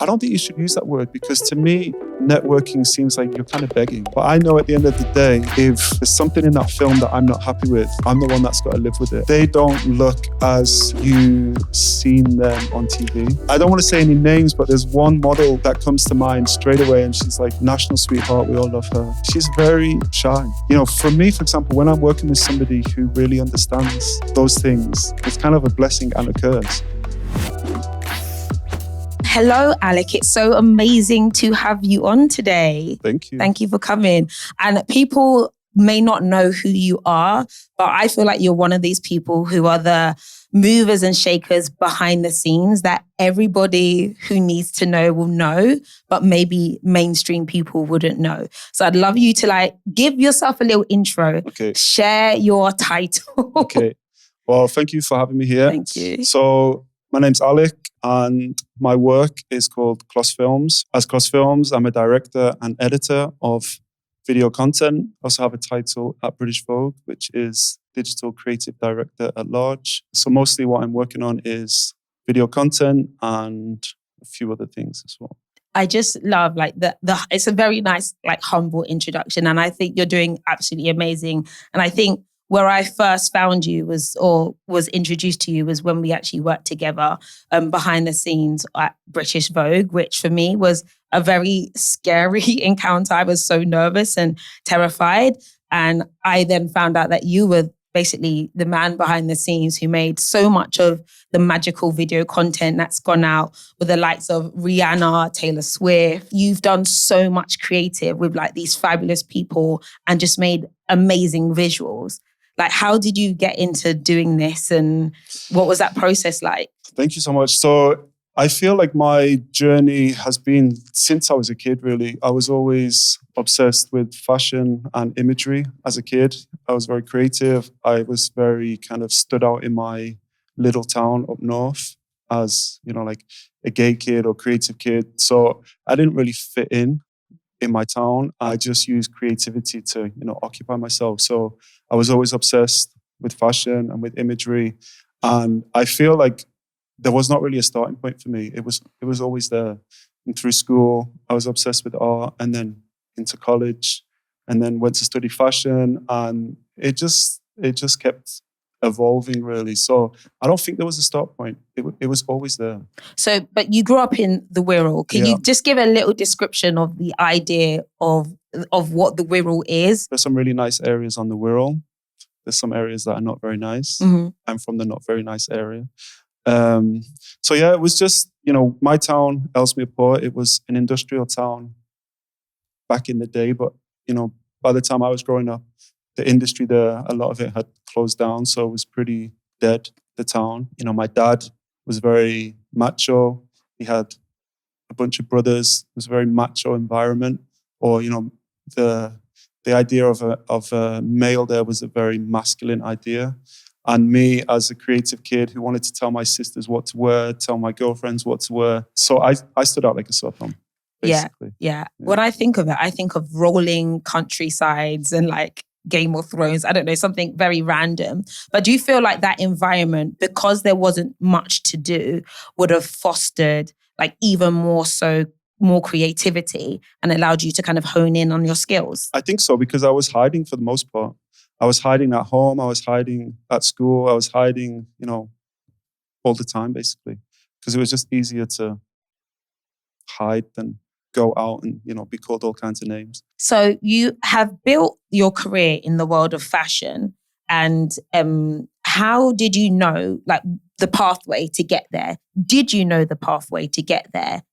I don't think you should use that word, because to me, networking seems like you're kind of begging. But I know at the end of the day, if there's something in that film that I'm not happy with, I'm the one that's got to live with it. They don't look as you've seen them on TV. I don't want to say any names, but there's one model that comes to mind straight away, and she's like national sweetheart. We all love her. She's very shy. You know, for me, for example, when I'm working with somebody who really understands those things, it's kind of a blessing and a curse. Hello, Alec. It's so amazing to have you on today. Thank you. Thank you for coming. And people may not know who you are, but I feel like you're one of these people who are the movers and shakers behind the scenes that everybody who needs to know will know, but maybe mainstream people wouldn't know. So I'd love you to give yourself a little intro. Okay. Share your title. Okay. Well, thank you for having me here. Thank you. So my name's Alec, and my work is called KLOSS Films. As KLOSS Films, I'm a director and editor of video content. I also have a title at British Vogue, which is Digital Creative Director at Large. So mostly what I'm working on is video content and a few other things as well. I just love it's a very nice, humble introduction. And I think you're doing absolutely amazing. And I think where I first found you was introduced to you was when we actually worked together behind the scenes at British Vogue, which for me was a very scary encounter. I was so nervous and terrified. And I then found out that you were basically the man behind the scenes who made so much of the magical video content that's gone out with the likes of Rihanna, Taylor Swift. You've done so much creative with these fabulous people and just made amazing visuals. How did you get into doing this, and what was that process like? Thank you so much. So I feel like my journey has been since I was a kid, really. I was always obsessed with fashion and imagery as a kid. I was very creative. I was very kind of stood out in my little town up north as, a gay kid or creative kid. So I didn't really fit in my town. I just used creativity to, occupy myself. So I was always obsessed with fashion and with imagery. And I feel like there was not really a starting point for me. It was always there. And through school, I was obsessed with art, and then into college, and then went to study fashion. And it just kept evolving, really. So I don't think there was a start point. It was always there. So, but you grew up in the Wirral. Can you just give a little description of the idea of what the Wirral is? There's some really nice areas on the Wirral. There's some areas that are not very nice. Mm-hmm. I'm from the not very nice area. So yeah, it was just, my town, Ellesmere Port, it was an industrial town back in the day. But, by the time I was growing up, the industry there, a lot of it had closed down. So it was pretty dead, the town. My dad was very macho. He had a bunch of brothers. It was a very macho environment. Or, the idea of a male there was a very masculine idea. And me as a creative kid who wanted to tell my sisters what to wear, tell my girlfriends what to wear. So I stood out like a sore thumb, basically. Yeah. When I think of it, I think of rolling countrysides and Game of Thrones. I don't know, something very random. But do you feel like that environment, because there wasn't much to do, would have fostered even more creativity and allowed you to kind of hone in on your skills? I think so, because I was hiding for the most part. I was hiding at home. I was hiding at school. I was hiding, all the time, basically, because it was just easier to hide than go out and, be called all kinds of names. So you have built your career in the world of fashion, and how did you know, the pathway to get there? Did you know the pathway to get there?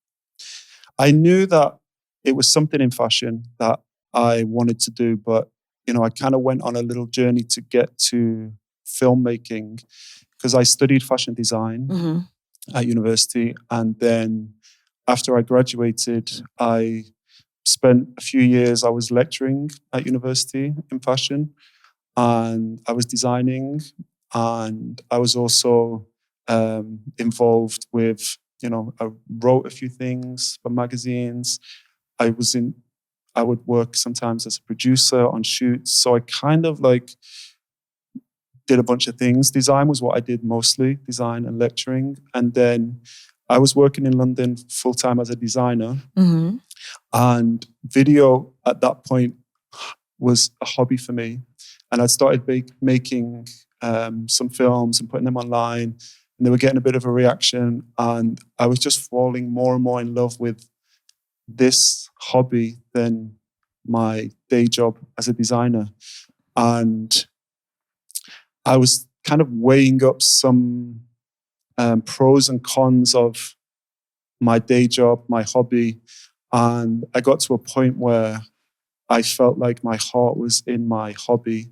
I knew that it was something in fashion that I wanted to do, but I kind of went on a little journey to get to filmmaking, because I studied fashion design at university. And then after I graduated, I spent a few years, I was lecturing at university in fashion, and I was designing, and I was also involved with, I wrote a few things for magazines. I would work sometimes as a producer on shoots. So I kind of did a bunch of things. Design was what I did mostly, design and lecturing. And then I was working in London full-time as a designer, Mm-hmm. and video at that point was a hobby for me. And I started making some films and putting them online, and they were getting a bit of a reaction. And I was just falling more and more in love with this hobby than my day job as a designer. And I was kind of weighing up some pros and cons of my day job, my hobby. And I got to a point where I felt like my heart was in my hobby,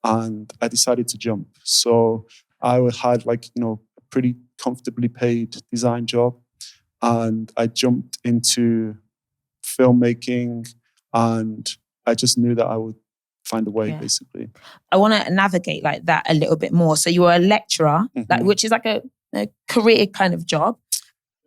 and I decided to jump. So I had like, a pretty comfortably paid design job, and I jumped into filmmaking, and I just knew that I would find a way, basically. I want to navigate like that a little bit more. So you were a lecturer, which is like a career kind of job.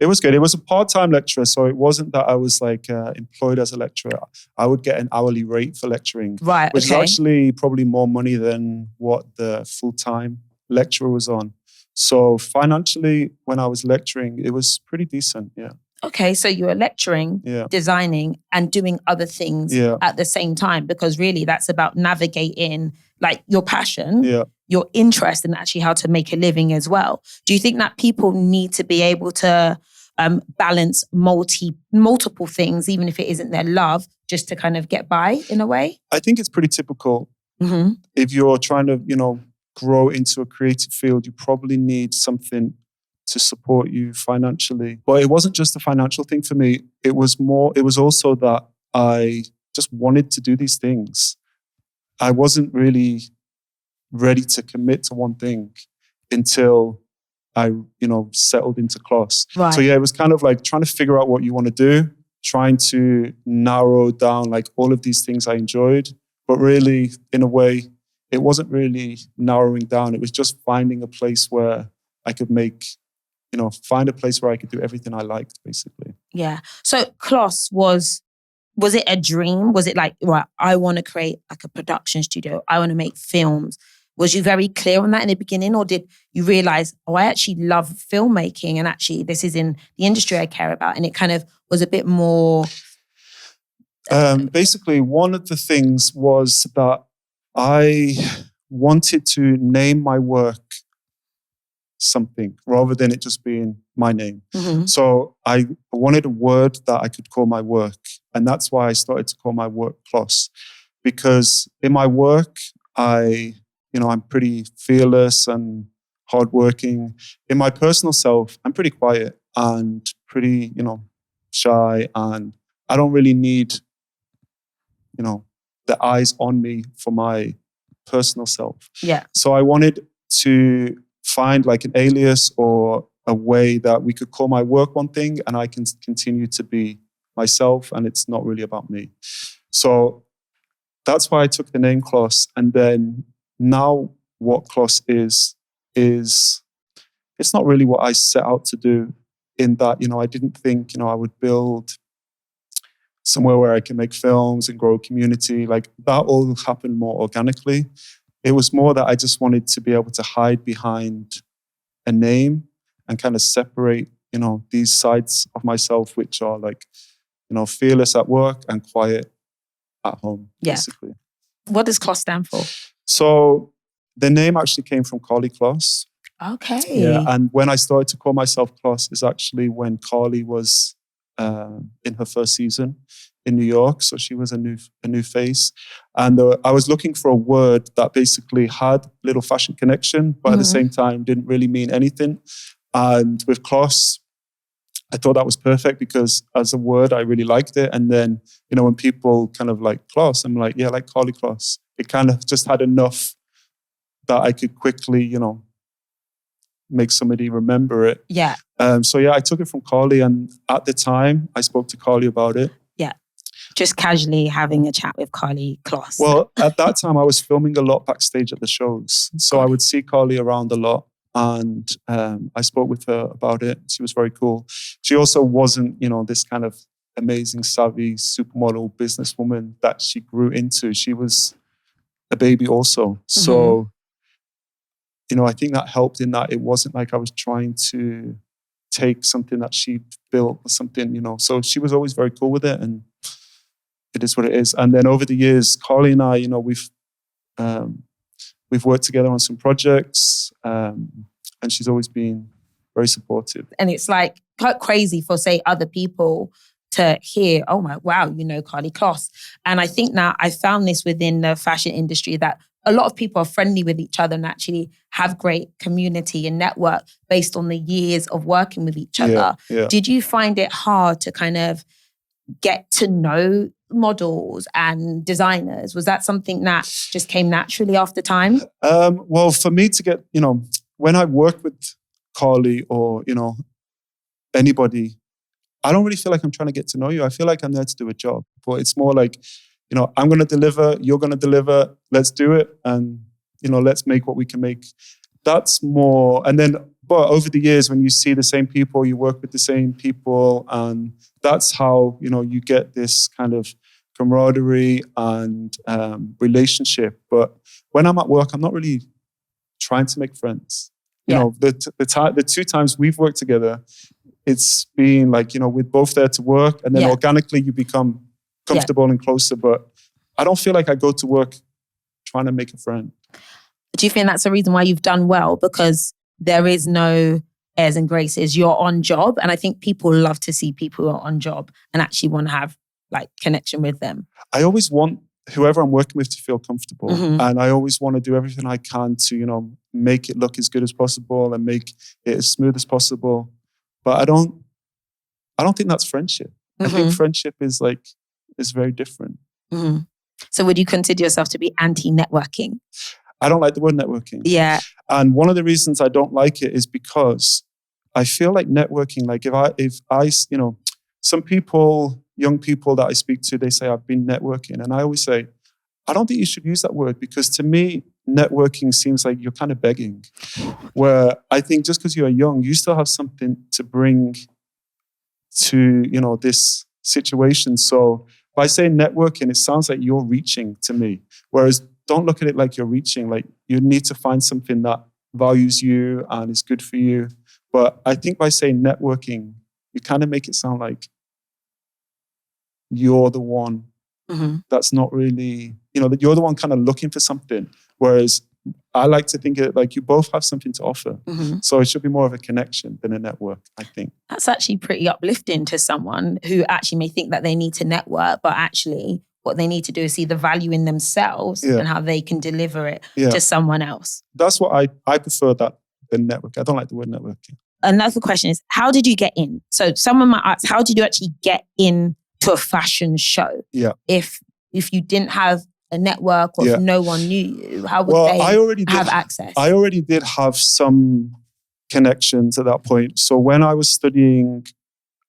It was good. It was a part-time lecturer, so it wasn't that I was like employed as a lecturer. I would get an hourly rate for lecturing, right? Which is actually probably more money than what the full-time lecturer was on. So financially, when I was lecturing, it was pretty decent, yeah. Okay, so you were lecturing, designing, and doing other things at the same time, because really that's about navigating like your passion, your interest, and actually how to make a living as well. Do you think that people need to be able to balance multiple things, even if it isn't their love, just to kind of get by in a way? I think it's pretty typical. Mm-hmm. If you're trying to, grow into a creative field, you probably need something to support you financially. But it wasn't just a financial thing for me. It was also that I just wanted to do these things. I wasn't really ready to commit to one thing until I, settled into KLOSS. Right. So it was kind of like trying to figure out what you want to do, trying to narrow down like all of these things I enjoyed. But really, in a way, it wasn't really narrowing down. It was just finding a place where I could find a place where I could do everything I liked, basically. Yeah. So KLOSS was it a dream? Was it like, right, I want to create like a production studio. I want to make films. Was you very clear on that in the beginning, or did you realize, I actually love filmmaking, and actually this is in the industry I care about, and it kind of was a bit more... Basically, one of the things was that I wanted to name my work something rather than it just being my name. Mm-hmm. So I wanted a word that I could call my work. And that's why I started to call my work KLOSS. Because in my work, I'm pretty fearless and hardworking. In my personal self, I'm pretty quiet and pretty, shy. And I don't really need, the eyes on me for my personal self. Yeah. So I wanted to find like an alias or a way that we could call my work one thing and I can continue to be myself and it's not really about me. So that's why I took the name KLOSS. And then now what KLOSS is it's not really what I set out to do, in that, I didn't think, I would build somewhere where I can make films and grow a community. Like that all happened more organically. It was more that I just wanted to be able to hide behind a name and kind of separate, these sides of myself, which are like, fearless at work and quiet at home, basically. What does KLOSS stand for? So the name actually came from Carly Kloss. Okay. Yeah, and when I started to call myself KLOSS is actually when Carly was in her first season in New York. So she was a new face. And I was looking for a word that basically had a little fashion connection, but at the same time didn't really mean anything. And with KLOSS, I thought that was perfect because as a word, I really liked it. And then, when people kind of like KLOSS, I'm like, yeah, like Carly Kloss. It kind of just had enough that I could quickly, make somebody remember it. Yeah. So I took it from Carly, and at the time I spoke to Carly about it. Yeah. Just casually having a chat with Carly Kloss. Well, at that time I was filming a lot backstage at the shows. So I would see Carly around a lot, and I spoke with her about it. She was very cool. She also wasn't, this kind of amazing, savvy supermodel businesswoman that she grew into. She was a baby also. So, I think that helped in that it wasn't like I was trying to take something that she built or something, So she was always very cool with it, and it is what it is. And then over the years, Carly and I, we've worked together on some projects, and she's always been very supportive. And it's like quite crazy for, say, other people to hear, oh my, wow, Carly KLOSS. And I think now I found this within the fashion industry that a lot of people are friendly with each other and actually have great community and network based on the years of working with each other. Yeah. Did you find it hard to kind of get to know models and designers? Was that something that just came naturally after time? Well, for me to get, when I work with Carly or, anybody, I don't really feel like I'm trying to get to know you. I feel like I'm there to do a job. But it's more like, I'm going to deliver, you're going to deliver, let's do it. And, let's make what we can make. That's more, and then, but over the years, when you see the same people, you work with the same people, and that's how, you get this kind of camaraderie and relationship. But when I'm at work, I'm not really trying to make friends. The 2 times we've worked together, it's been like, we're both there to work, and then organically you become comfortable and closer. But I don't feel like I go to work trying to make a friend. Do you think that's the reason why you've done well? Because there is no airs and graces. You're on job. And I think people love to see people who are on job and actually want to have like connection with them. I always want whoever I'm working with to feel comfortable. And I always want to do everything I can to, make it look as good as possible and make it as smooth as possible. But I don't think that's friendship. I think friendship is very different. So would you consider yourself to be anti-networking? I don't like the word networking. Yeah. And one of the reasons I don't like it is because I feel like networking, like if I, some people, young people that I speak to, they say I've been networking. And I always say, I don't think you should use that word, because to me, networking seems like you're kind of begging. Where I think just because you're young, you still have something to bring to, this situation. So by saying networking, it sounds like you're reaching to me. Whereas don't look at it like you're reaching. Like you need to find something that values you and is good for you. But I think by saying networking, you kind of make it sound like you're the one that's not really, that you're the one kind of looking for something. Whereas I like to think it like you both have something to offer. So it should be more of a connection than a network, I think. That's actually pretty uplifting to someone who actually may think that they need to network, but actually what they need to do is see the value in themselves and how they can deliver it to someone else. That's what I prefer that than network. I don't like the word networking. Another question is, how did you get in? So someone might ask, how did you actually get in to a fashion show? Yeah. If you didn't have a network or if no one knew you, how would they have access? I already did have some connections at that point. So when I was studying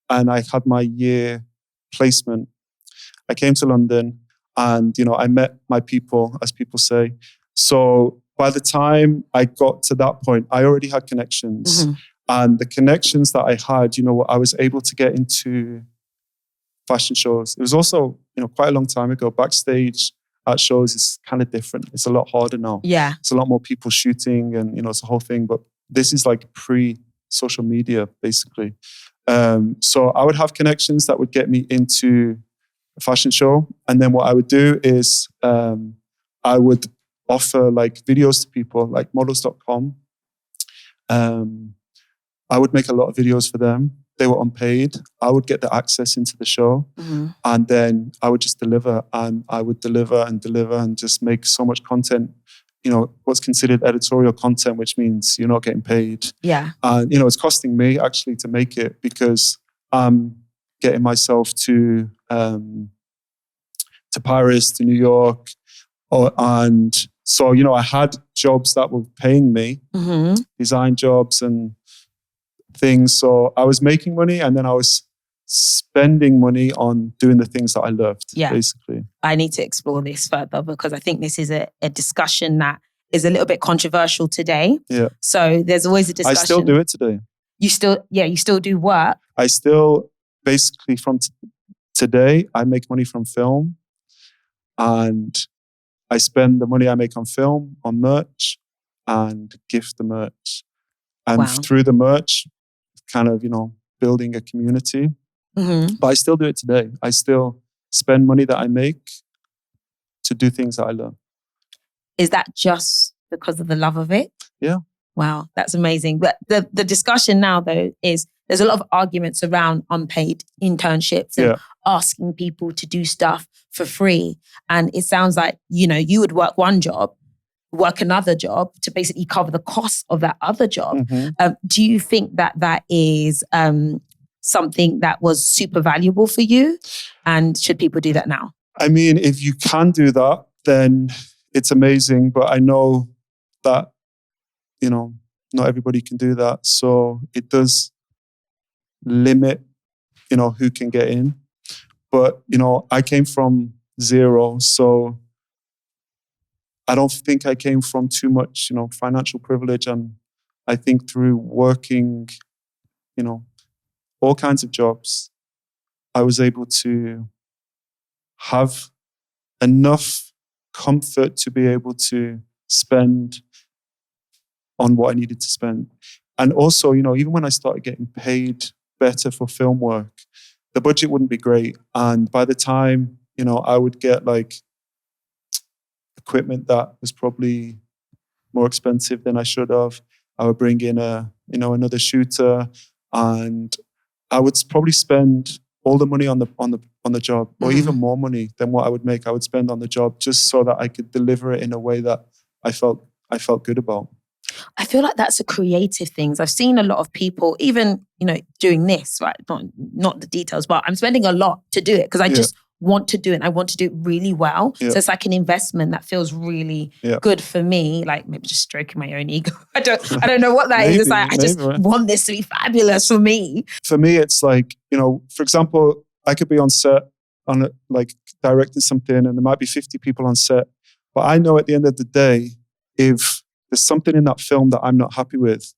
and I had my year placement, I came to London and, I met my people, as people say. So by the time I got to that point, I already had connections. And the connections that I had, I was able to get into fashion shows. It was also, quite a long time ago. Backstage at shows is kind of different. It's a lot harder now. Yeah. It's a lot more people shooting and, it's a whole thing. But this is like pre-social media, basically. So I would have connections that would get me into a fashion show. And then what I would do is I would offer like videos to people like models.com. I would make a lot of videos for them. They were unpaid. I would get the access into the show and then I would just deliver, and I would deliver and just make so much content, what's considered editorial content, which means you're not getting paid. Yeah. And, it's costing me actually to make it because I'm getting myself to Paris, to New York. And so, I had jobs that were paying me, design jobs and things. So I was making money and then I was spending money on doing the things that I loved, basically. I need to explore this further because I think this is a discussion that is a little bit controversial today. Yeah. So there's always a discussion. I still do it today. You still do work. I still, basically from today, I make money from film and I spend the money I make on film on merch and gift the merch. And through the merch, kind of, building a community. Mm-hmm. But I still do it today. I still spend money that I make to do things that I love. Is that just because of the love of it? Yeah. Wow, that's amazing. But the discussion now, though, is there's a lot of arguments around unpaid internships and asking people to do stuff for free. And it sounds like, you would work one job, work another job to basically cover the cost of that other job. Mm-hmm. Do you think that is something that was super valuable for you? And should people do that now? I mean, if you can do that, then it's amazing. But I know that, not everybody can do that. So it does limit, who can get in. But, I came from zero. So I don't think I came from too much, financial privilege. And I think through working, all kinds of jobs, I was able to have enough comfort to be able to spend on what I needed to spend. And also, even when I started getting paid better for film work, the budget wouldn't be great. And by the time, I would get like equipment that was probably more expensive than I should have. I would bring in another shooter, and I would probably spend all the money on the job, or even more money than what I would make. I would spend on the job just so that I could deliver it in a way that I felt good about. I feel like that's a creative thing. I've seen a lot of people, even, doing this, right? Not the details, but I'm spending a lot to do it because I just want to do it. And I want to do it really well. Yeah. So it's like an investment that feels really good for me. Like maybe just stroking my own ego. I don't know what that is. It's like, I just want this to be fabulous for me. For me, it's like, for example, I could be on set directing something and there might be 50 people on set. But I know at the end of the day, if there's something in that film that I'm not happy with,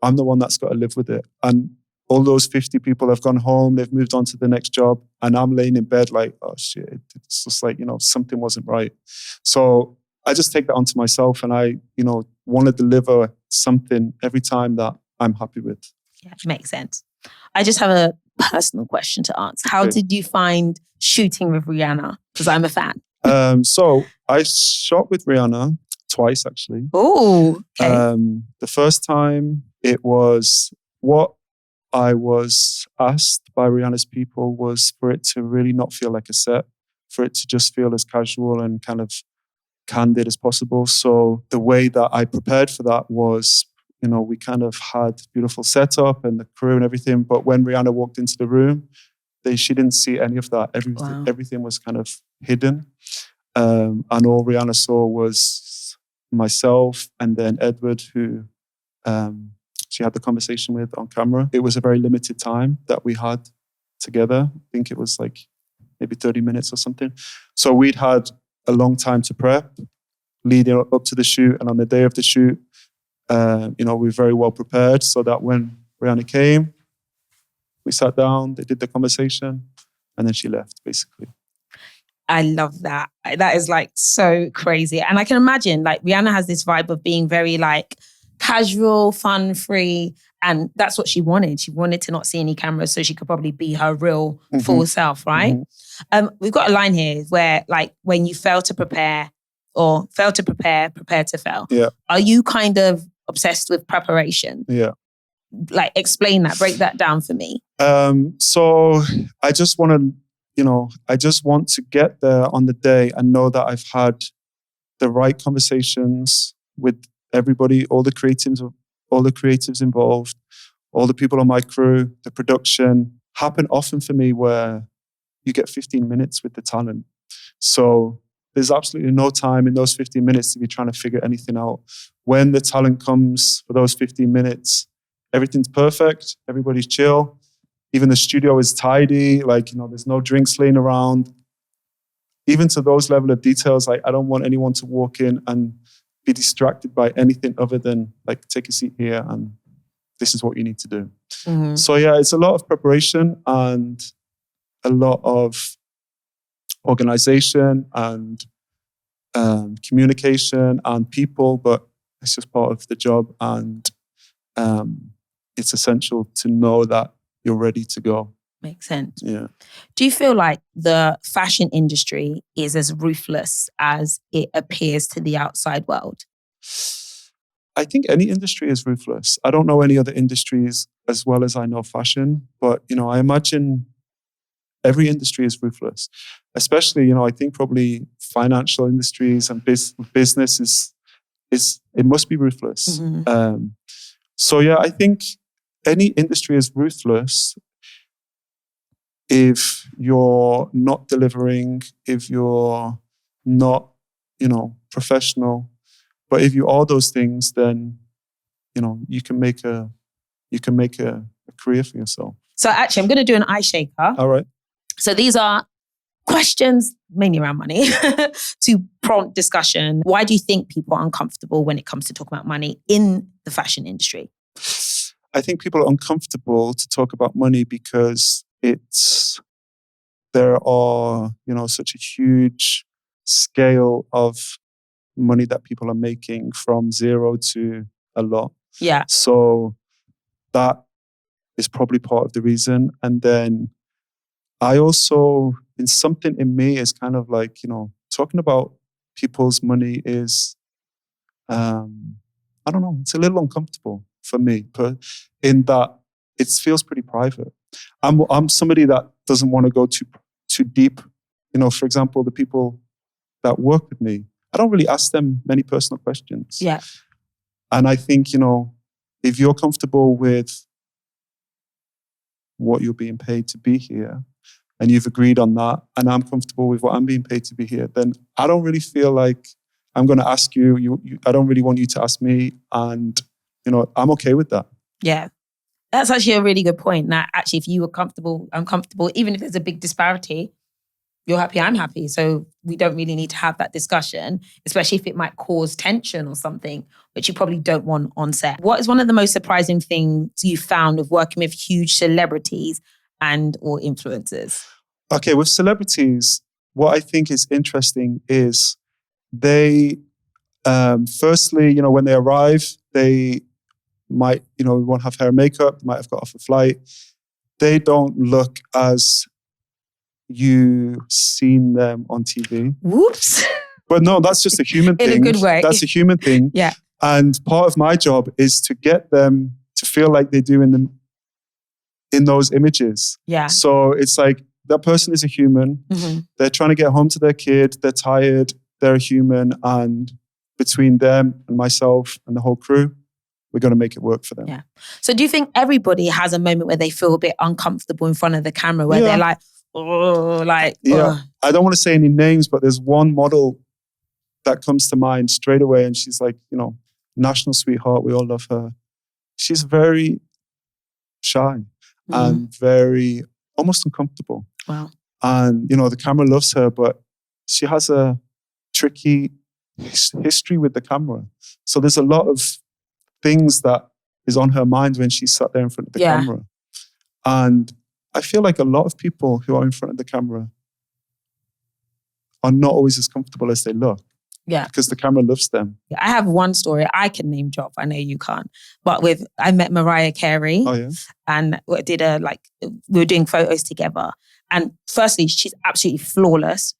I'm the one that's got to live with it. And all those 50 people have gone home, they've moved on to the next job, and I'm laying in bed like, oh shit, it's just like, something wasn't right. So I just take that onto myself, and I, want to deliver something every time that I'm happy with. Yeah, makes sense. I just have a personal question to ask. How did you find shooting with Rihanna? Because I'm a fan. So I shot with Rihanna twice, actually. Oh, okay. The first time it was what I was asked by Rihanna's people was for it to really not feel like a set, for it to just feel as casual and kind of candid as possible. So the way that I prepared for that was, we kind of had beautiful setup and the crew and everything. But when Rihanna walked into the room, she didn't see any of that. Everything was kind of hidden. And all Rihanna saw was myself and then Edward, who she had the conversation with on camera. It was a very limited time that we had together. I think it was like maybe 30 minutes or something. So we'd had a long time to prep, leading up to the shoot. And on the day of the shoot, we were very well prepared so that when Rihanna came, we sat down, they did the conversation, and then she left, basically. I love that. That is like so crazy. And I can imagine like Rihanna has this vibe of being very like casual, fun, free. And that's what she wanted. She wanted to not see any cameras so she could probably be her real full self, right? We've got a line here where like when you fail to prepare or fail to prepare to fail. Yeah. Are you kind of obsessed with preparation? Yeah. Like explain that, break that down for me. So I just want to, I just want to get there on the day and know that I've had the right conversations with everybody, all the creatives involved, all the people on my crew. The production happen often for me where you get 15 minutes with the talent. So there's absolutely no time in those 15 minutes to be trying to figure anything out. When the talent comes for those 15 minutes, everything's perfect, everybody's chill. Even the studio is tidy, there's no drinks laying around. Even to those level of details, I don't want anyone to walk in and be distracted by anything other than take a seat here and this is what you need to do. Mm-hmm. So yeah, it's a lot of preparation and a lot of organization and communication and people, but it's just part of the job. And it's essential to know that you're ready to go. Makes sense. Yeah. Do you feel like the fashion industry is as ruthless as it appears to the outside world? I think any industry is ruthless. I don't know any other industries as well as I know fashion, but, I imagine every industry is ruthless, especially, I think probably financial industries and business it must be ruthless. Mm-hmm. So yeah, I think any industry is ruthless if you're not delivering, if you're not, professional. But if you are those things, then, you can make a career for yourself. So actually, I'm going to do an eye shaker. All right. So these are questions mainly around money to prompt discussion. Why do you think people are uncomfortable when it comes to talking about money in the fashion industry? I think people are uncomfortable to talk about money because there are, such a huge scale of money that people are making from zero to a lot. Yeah. So that is probably part of the reason. And then I also, in something in me, is kind of like, talking about people's money is, I don't know, it's a little uncomfortable for me, but in that it feels pretty private. I'm somebody that doesn't want to go too deep. For example, the people that work with me, I don't really ask them many personal questions. Yeah. And I think, if you're comfortable with what you're being paid to be here, and you've agreed on that, and I'm comfortable with what I'm being paid to be here, then I don't really feel like I'm going to ask you. I don't really want you to ask me, and I'm okay with that. Yeah, that's actually a really good point. That actually, if you were comfortable, I'm comfortable, even if there's a big disparity, you're happy, I'm happy. So we don't really need to have that discussion, especially if it might cause tension or something, which you probably don't want on set. What is one of the most surprising things you found of working with huge celebrities and or influencers? Okay, with celebrities, what I think is interesting is they, firstly, when they arrive, they might, won't have hair and makeup, might have got off a flight. They don't look as you've seen them on TV. Whoops. But no, that's just a human thing. In a good way. That's a human thing. Yeah. And part of my job is to get them to feel like they do in those images. Yeah. So it's like that person is a human. Mm-hmm. They're trying to get home to their kid. They're tired. They're a human. And between them and myself and the whole crew, we're going to make it work for them. Yeah. So do you think everybody has a moment where they feel a bit uncomfortable in front of the camera, where they're like, oh, like, yeah. I don't want to say any names, but there's one model that comes to mind straight away. And she's like, national sweetheart. We all love her. She's very shy and very almost uncomfortable. Wow. And, the camera loves her, but she has a tricky history with the camera. So there's a lot of things that is on her mind when she's sat there in front of the camera. And I feel like a lot of people who are in front of the camera are not always as comfortable as they look. Yeah. Because the camera loves them. I have one story I can name drop. I know you can't. But I met Mariah Carey. Oh, yeah. And we were doing photos together. And firstly, she's absolutely flawless.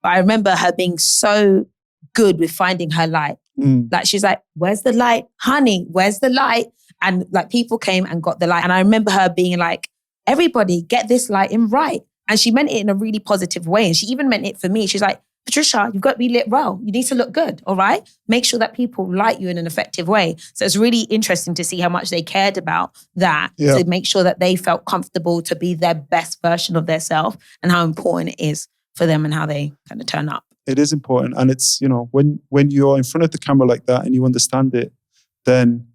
But I remember her being so good with finding her light. Like she's like, where's the light? Honey, where's the light? And like people came and got the light. And I remember her being like, everybody get this light in right. And she meant it in a really positive way. And she even meant it for me. She's like, Patricia, you've got to be lit well. You need to look good, all right? Make sure that people like you in an effective way. So it's really interesting to see how much they cared about that, to make sure that they felt comfortable to be their best version of themselves, and how important it is for them and how they kind of turn up. It is important. And it's, when you're in front of the camera like that and you understand it, then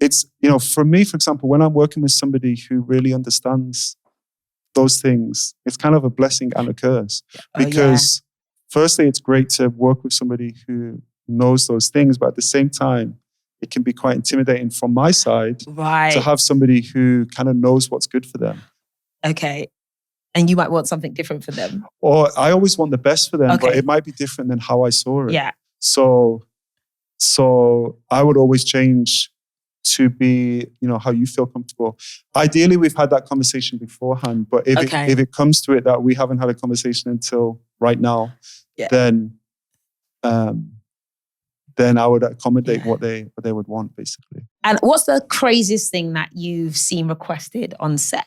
it's, for me, for example, when I'm working with somebody who really understands those things, it's kind of a blessing and a curse. Because firstly, it's great to work with somebody who knows those things, but at the same time, it can be quite intimidating from my side to have somebody who kind of knows what's good for them. Okay. And you might want something different for them. Or I always want the best for them, but it might be different than how I saw it. Yeah. So I would always change to be, how you feel comfortable. Ideally, we've had that conversation beforehand, but if it comes to it that we haven't had a conversation until right now, then I would accommodate what they would want, basically. And what's the craziest thing that you've seen requested on set?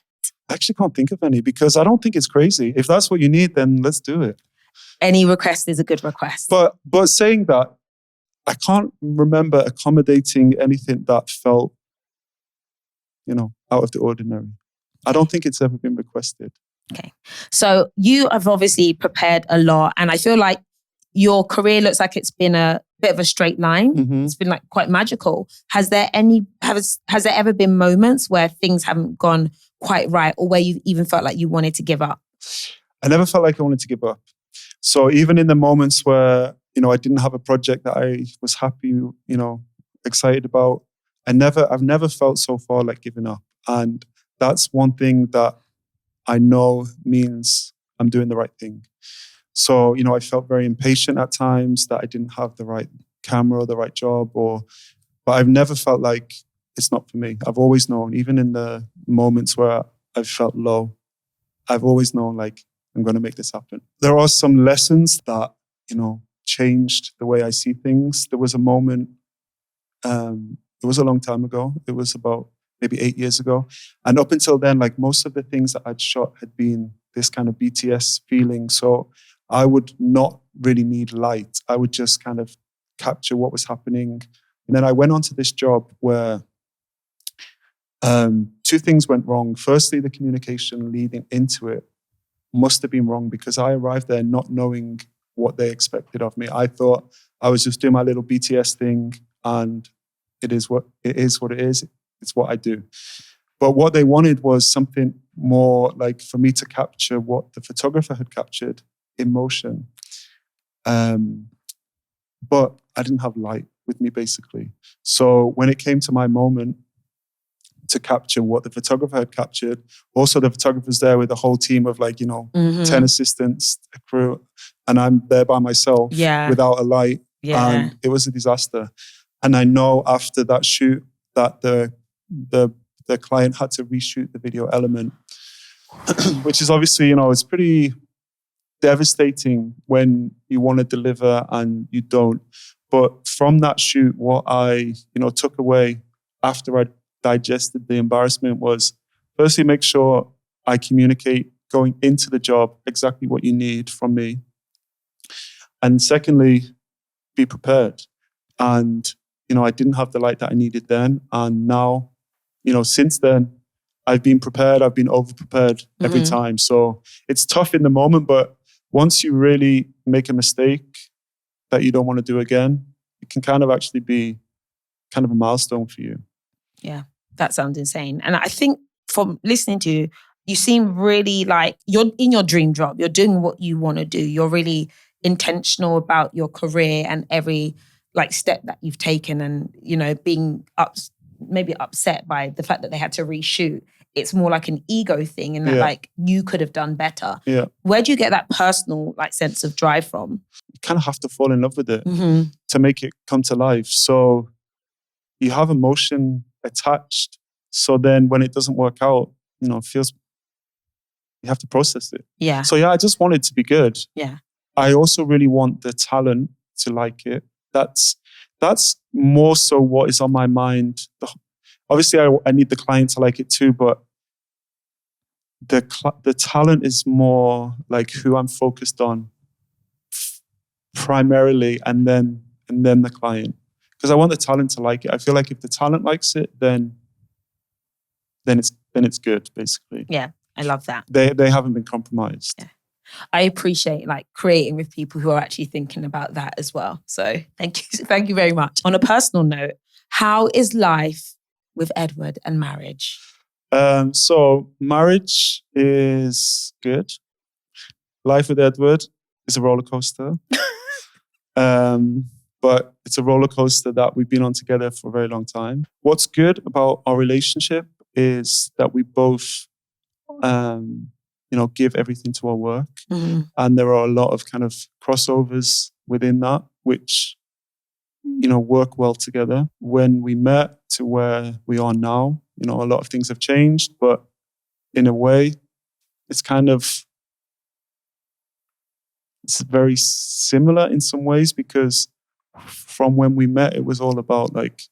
I actually can't think of any because I don't think it's crazy. If that's what you need, then let's do it. Any request is a good request. But saying that, I can't remember accommodating anything that felt, out of the ordinary. I don't think it's ever been requested. Okay. So you have obviously prepared a lot, and I feel like your career looks like it's been a bit of a straight line. Mm-hmm. It's been like quite magical. Has there ever been moments where things haven't gone quite right, or where you even felt like you wanted to give up? I never felt like I wanted to give up. So even in the moments where, I didn't have a project that I was happy, excited about, I've never felt so far like giving up. And that's one thing that I know means I'm doing the right thing. So, I felt very impatient at times that I didn't have the right camera or the right job, but I've never felt like it's not for me. I've always known, even in the moments where I've felt low, I've always known like I'm going to make this happen. There are some lessons that, changed the way I see things. There was a moment, it was a long time ago. It was about maybe 8 years ago. And up until then, like most of the things that I'd shot had been this kind of BTS feeling. So I would not really need light. I would just kind of capture what was happening. And then I went on to this job where two things went wrong. Firstly, the communication leading into it must have been wrong because I arrived there not knowing what they expected of me. I thought I was just doing my little BTS thing and it is what it is. It's what I do. But what they wanted was something more like for me to capture what the photographer had captured in motion. But I didn't have light with me, basically. So when it came to my moment to capture what the photographer had captured, also the photographer's there with a whole team of 10 assistants, a crew, and I'm there by myself without a light. And it was a disaster. And I know after that shoot that the client had to reshoot the video element, which is obviously, it's pretty devastating when you want to deliver and you don't. But from that shoot, what I, took away after I digested the embarrassment was, firstly, make sure I communicate going into the job exactly what you need from me. And secondly, be prepared. And, I didn't have the light that I needed then. And now, since then, I've been prepared. I've been over-prepared every time. So it's tough in the moment, but once you really make a mistake that you don't want to do again, it can kind of actually be kind of a milestone for you. Yeah, that sounds insane. And I think from listening to you, you seem really like you're in your dream job. You're doing what you want to do. You're really intentional about your career and every step that you've taken, and being maybe upset by the fact that they had to reshoot. It's more like an ego thing, and that you could have done better. Yeah. Where do you get that personal sense of drive from? You kind of have to fall in love with it to make it come to life. So you have emotion attached. So then when it doesn't work out, it feels, you have to process it. Yeah. So I just want it to be good. Yeah. I also really want the talent to like it. That's more so what is on my mind. Obviously, I need the client to like it too, but the talent is more like who I'm focused on primarily, and then the client, because I want the talent to like it. I feel like if the talent likes it, then it's good, basically. Yeah, I love that. They haven't been compromised. Yeah. I appreciate creating with people who are actually thinking about that as well. So thank you very much. On a personal note, how is life with Edward and marriage? So marriage is good. Life with Edward is a roller coaster. But it's a roller coaster that we've been on together for a very long time. What's good about our relationship is that we both give everything to our work. And there are a lot of kind of crossovers within that, which work well together. When we met to where we are now, a lot of things have changed, but in a way, it's very similar in some ways, because from when we met, it was all about like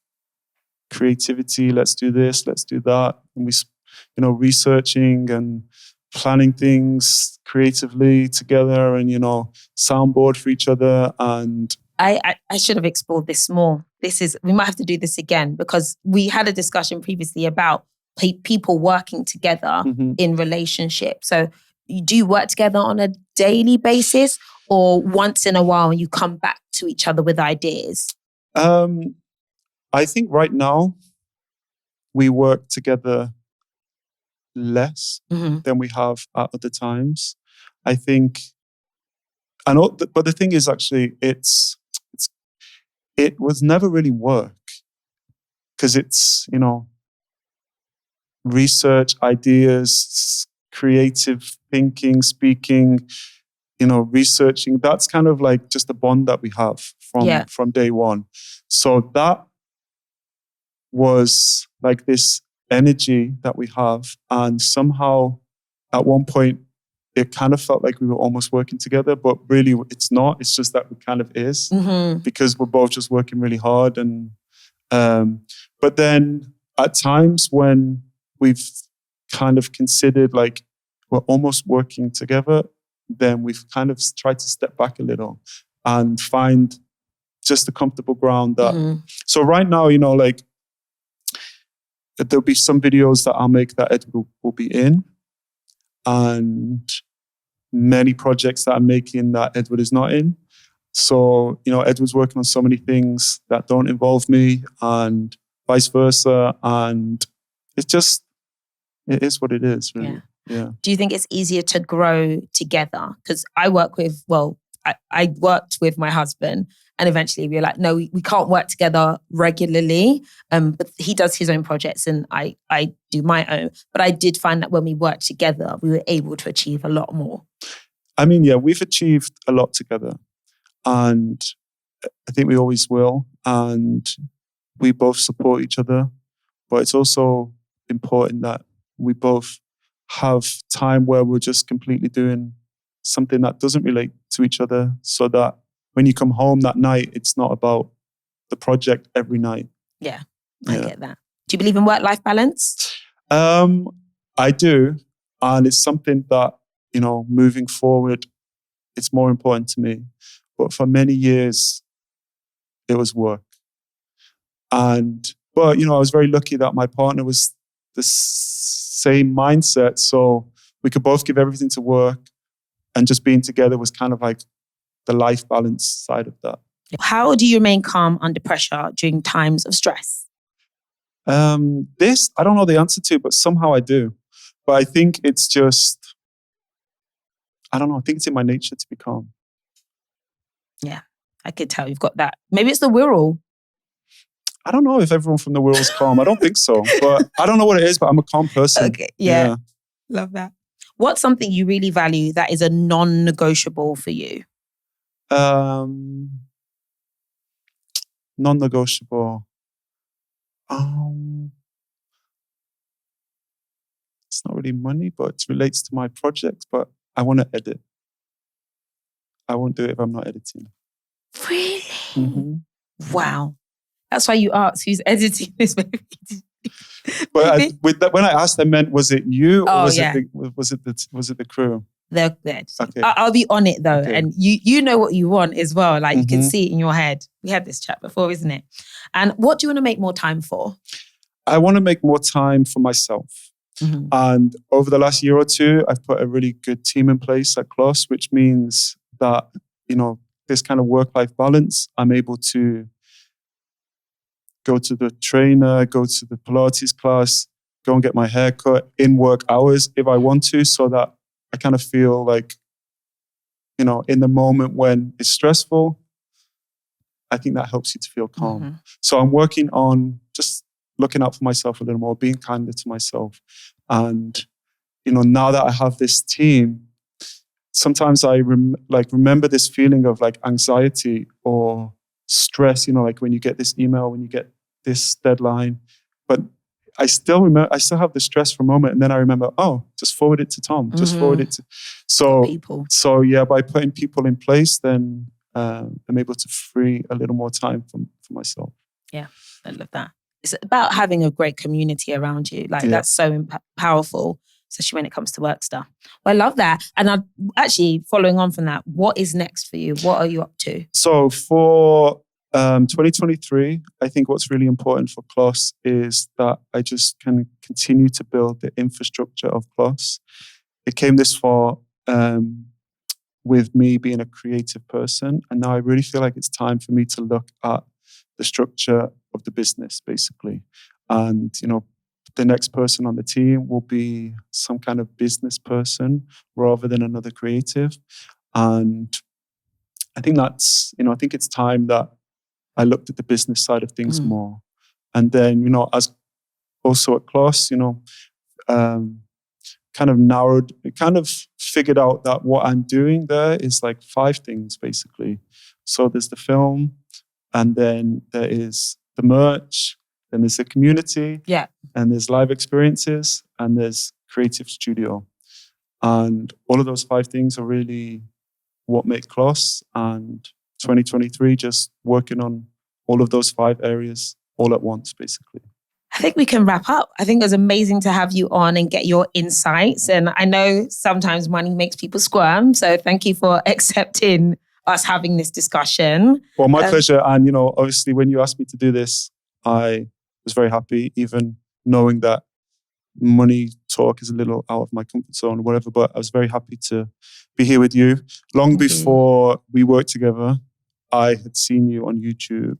creativity. Let's do this, let's do that. And we, researching and planning things creatively together, and, soundboard for each other. And I should have explored this more. We might have to do this again, because we had a discussion previously about people working together in relationships. So do you work together on a daily basis, or once in a while you come back to each other with ideas? I think right now we work together less than we have at other times. I think, but the thing is, actually, it was never really work, because it's, research, ideas, creative thinking, speaking, researching. That's kind of like just a bond that we have from day one. So that was like this energy that we have. And somehow at one point, it kind of felt like we were almost working together, but really it's not. It's just that it kind of is, because we're both just working really hard. And but then at times when we've kind of considered like we're almost working together, then we've kind of tried to step back a little and find just a comfortable ground that. So right now, like there'll be some videos that I'll make that Edward will be in, and many projects that I'm making that Edward is not in. So, Edward's working on so many things that don't involve me, and vice versa. And it is what it is, really. Yeah. Do you think it's easier to grow together? Because I worked with my husband, and eventually we were like, no, we can't work together regularly. But he does his own projects and I do my own. But I did find that when we worked together, we were able to achieve a lot more. I mean, yeah, we've achieved a lot together, and I think we always will. And we both support each other. But it's also important that we both have time where we're just completely doing something that doesn't relate to each other, so that when you come home that night, it's not about the project every night. Yeah, I get that. Do you believe in work-life balance? I do. And it's something that, moving forward, it's more important to me. But for many years, it was work. But I was very lucky that my partner was the same mindset. So we could both give everything to work, and just being together was kind of like the life balance side of that. How do you remain calm under pressure during times of stress? This, I don't know the answer to, but somehow I do. But I think it's just, I don't know, I think it's in my nature to be calm. Yeah, I could tell you've got that. Maybe it's the Wirral. I don't know if everyone from the Wirral is calm. I don't think so. But I don't know what it is, but I'm a calm person. Okay, yeah. Love that. What's something you really value that is a non-negotiable for you? Non-negotiable. It's not really money, but it relates to my project. But I want to edit. I won't do it if I'm not editing. Really? Mm-hmm. Wow. That's why you asked who's editing this movie. But when I asked, I meant, was it you or was it the crew? They're good. Okay. I'll be on it though, and you know what you want as well. Like you can see it in your head. We had this chat before, isn't it? And what do you want to make more time for? I want to make more time for myself. And over the last year or two, I've put a really good team in place at KLOSS, which means that this kind of work-life balance, I'm able to go to the trainer, go to the Pilates class, go and get my hair cut in work hours if I want to, so that I kind of feel like, in the moment when it's stressful, I think that helps you to feel calm. So I'm working on just looking out for myself a little more, being kinder to myself. And, now that I have this team, sometimes I remember this feeling of like anxiety or stress, like when you get this email, when you get this deadline. But I still have the stress for a moment, and then I remember, just forward it to Tom. Just forward it to people. So yeah, by putting people in place, then I'm able to free a little more time for myself. Yeah, I love that. It's about having a great community around you. That's so powerful, especially when it comes to work stuff. Well, I love that. And I'm actually following on from that, what is next for you? What are you up to? So for 2023, I think what's really important for KLOSS is that I just can continue to build the infrastructure of KLOSS. It came this far with me being a creative person, and now I really feel like it's time for me to look at the structure of the business, basically. And, the next person on the team will be some kind of business person rather than another creative. And I think I think it's time that I looked at the business side of things more. And then, as also at KLOSS, kind of figured out that what I'm doing there is like 5 things, basically. So there's the film, and then there is the merch, then there's the community, and there's live experiences, and there's creative studio. And all of those 5 things are really what make KLOSS. And 2023, just working on all of those 5 areas all at once, basically. I think we can wrap up. I think it was amazing to have you on and get your insights. And I know sometimes money makes people squirm. So thank you for accepting us having this discussion. Well, my pleasure. And, obviously when you asked me to do this, I was very happy, even knowing that money talk is a little out of my comfort zone or whatever, but I was very happy to be here with you. Long before we worked together, I had seen you on YouTube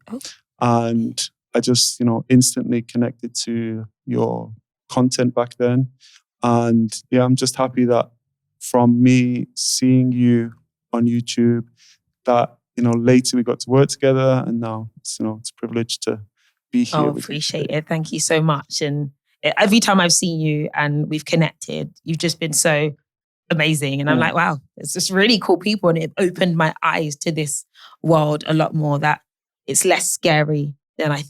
and I just, instantly connected to your content back then. And yeah, I'm just happy that from me seeing you on YouTube, that, later we got to work together, and now it's, it's a privilege to be here. Oh, appreciate it. Thank you so much. And every time I've seen you and we've connected, you've just been so amazing. And I'm like, wow, it's just really cool people. And it opened my eyes to this world a lot more, that it's less scary than I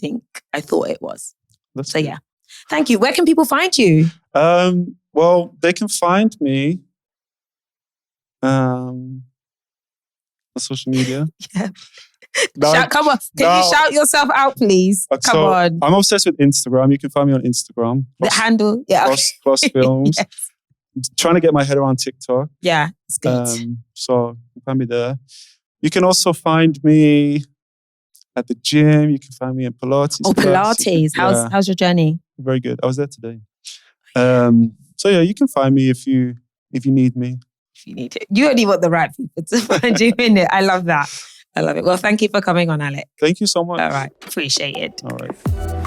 thought it was. That's so good. Yeah. Thank you. Where can people find you? Well, they can find me on social media. Yeah. Come on. Can you shout yourself out, please? Come on. I'm obsessed with Instagram. You can find me on Instagram. The handle? Yeah. KLOSS Films. Yes. Trying to get my head around TikTok. Yeah, it's good. So you can find me there. You can also find me at the gym. You can find me in Pilates. Oh, Pilates. How's your journey? Very good. I was there today. So yeah, you can find me if you need me. If you need it. You only want the right people to find you in it. I love that. I love it. Well, thank you for coming on, Alec. Thank you so much. All right. Appreciate it. All right.